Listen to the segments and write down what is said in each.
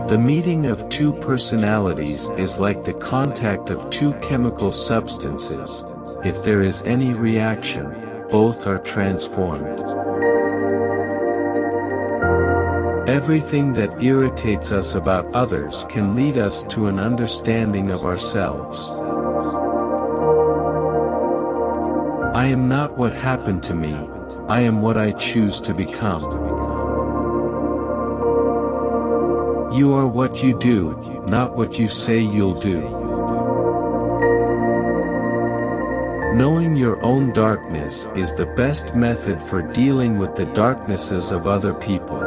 The meeting of two personalities is like the contact of two chemical substances. If there is any reaction, both are transformed. Everything that irritates us about others can lead us to an understanding of ourselves. I am not what happened to me, I am what I choose to become. You are what you do, not what you say you'll do. Knowing your own darkness is the best method for dealing with the darknesses of other people.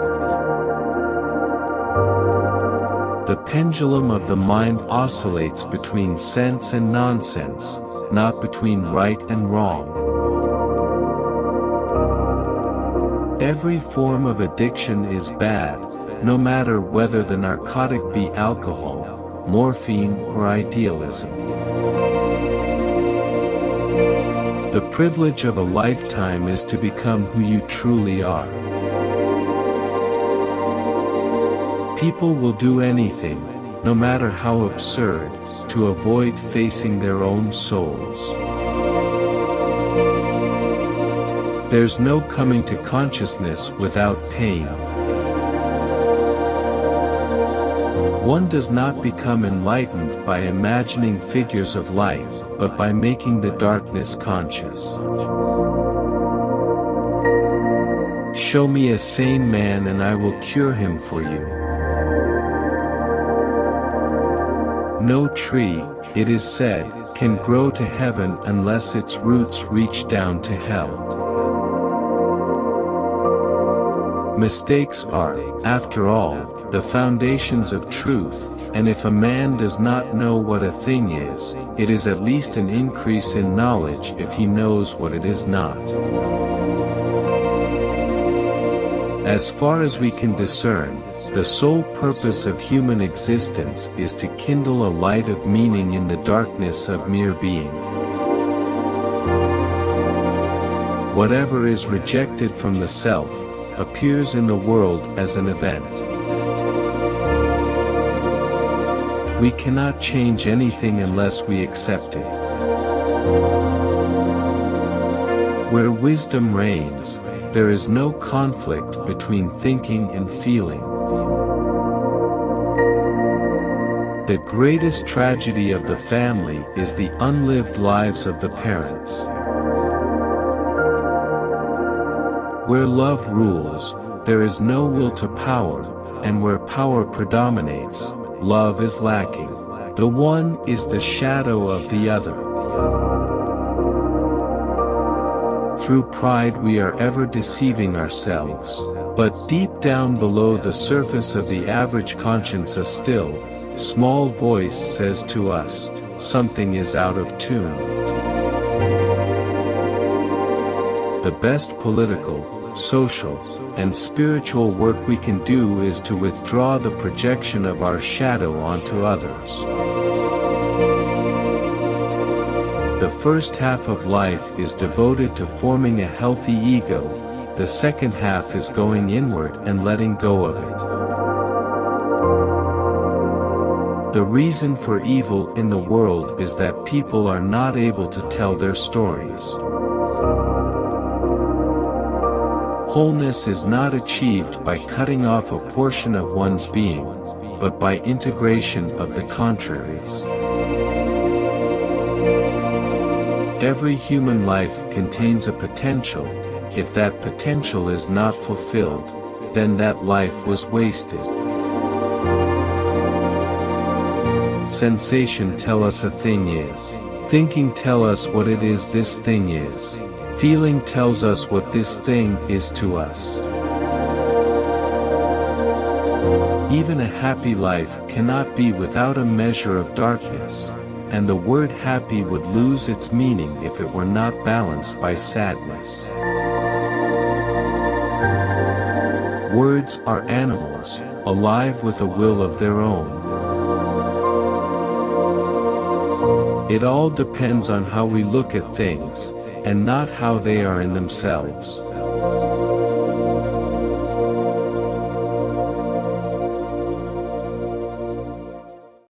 The pendulum of the mind oscillates between sense and nonsense, not between right and wrong. Every form of addiction is bad, no matter whether the narcotic be alcohol, morphine, or idealism. The privilege of a lifetime is to become who you truly are. People will do anything, no matter how absurd, to avoid facing their own souls. There's no coming to consciousness without pain. One does not become enlightened by imagining figures of light, but by making the darkness conscious. Show me a sane man and I will cure him for you. No tree, it is said, can grow to heaven unless its roots reach down to hell. Mistakes are, after all, the foundations of truth, and if a man does not know what a thing is, it is at least an increase in knowledge if he knows what it is not. As far as we can discern, the sole purpose of human existence is to kindle a light of meaning in the darkness of mere being. Whatever is rejected from the self, appears in the world as an event. We cannot change anything unless we accept it. Where wisdom reigns, there is no conflict between thinking and feeling. The greatest tragedy of the family is the unlived lives of the parents. Where love rules, there is no will to power, and where power predominates, love is lacking. The one is the shadow of the other. Through pride we are ever deceiving ourselves, but deep down below the surface of the average conscience a still, small voice says to us, something is out of tune. The best political, social, and spiritual work we can do is to withdraw the projection of our shadow onto others. The first half of life is devoted to forming a healthy ego, the second half is going inward and letting go of it. The reason for evil in the world is that people are not able to tell their stories. Wholeness is not achieved by cutting off a portion of one's being, but by integration of the contraries. Every human life contains a potential. If that potential is not fulfilled, then that life was wasted. Sensation tell us a thing is. Thinking tell us what it is this thing is. Feeling tells us what this thing is to us. Even a happy life cannot be without a measure of darkness, and the word happy would lose its meaning if it were not balanced by sadness. Words are animals, alive with a will of their own. It all depends on how we look at things, and not how they are in themselves.